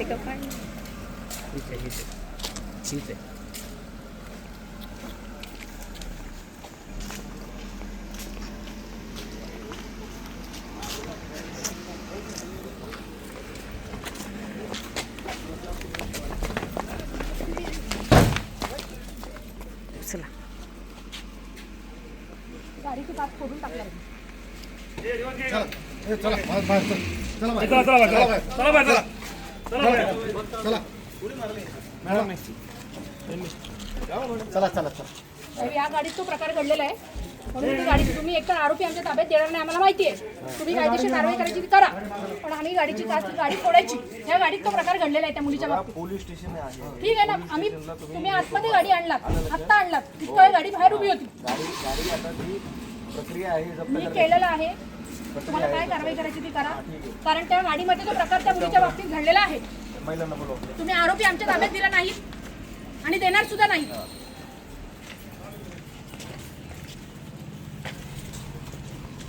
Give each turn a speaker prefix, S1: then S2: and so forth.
S1: तो काय ठीक आहे ठीक आहे. चला
S2: गाडीची काच फोडून टाकणार. या गाडीत तो प्रकार घडलेला आहे म्हणून ती गाडी तुम्ही एकतर आरोपी आमच्या ताब्यात देणार नाही आम्हाला माहिती आहे. तुम्ही कायदेशीर कारवाई करायची ती करा पण आम्ही गाडीची काच गाडी फोडायची. या गाडीत तो प्रकार घडलेला आहे त्या मुलीच्या बाबतीत.
S3: पोलीस स्टेशन आहे.
S2: ठीक आहे ना आम्ही तुम्ही आतमध्ये गाडी आणलात आत्ता आणलात तितकं वेळ गाडी बाहेर उभी होती.
S3: गाडी आता ती प्रक्रिया आहे.
S2: मी केलेलं आहे. तुम्हाला काय कारवाई करायची ती करा कारण त्या गाडीमध्ये तो प्रकार त्या मुलीच्या बाबतीत घडलेला आहे.
S3: महिलांना बोलवा.
S2: तुम्ही आरोपी आमच्या ताब्यात दिला नाही आणि देणार सुद्धा नाही.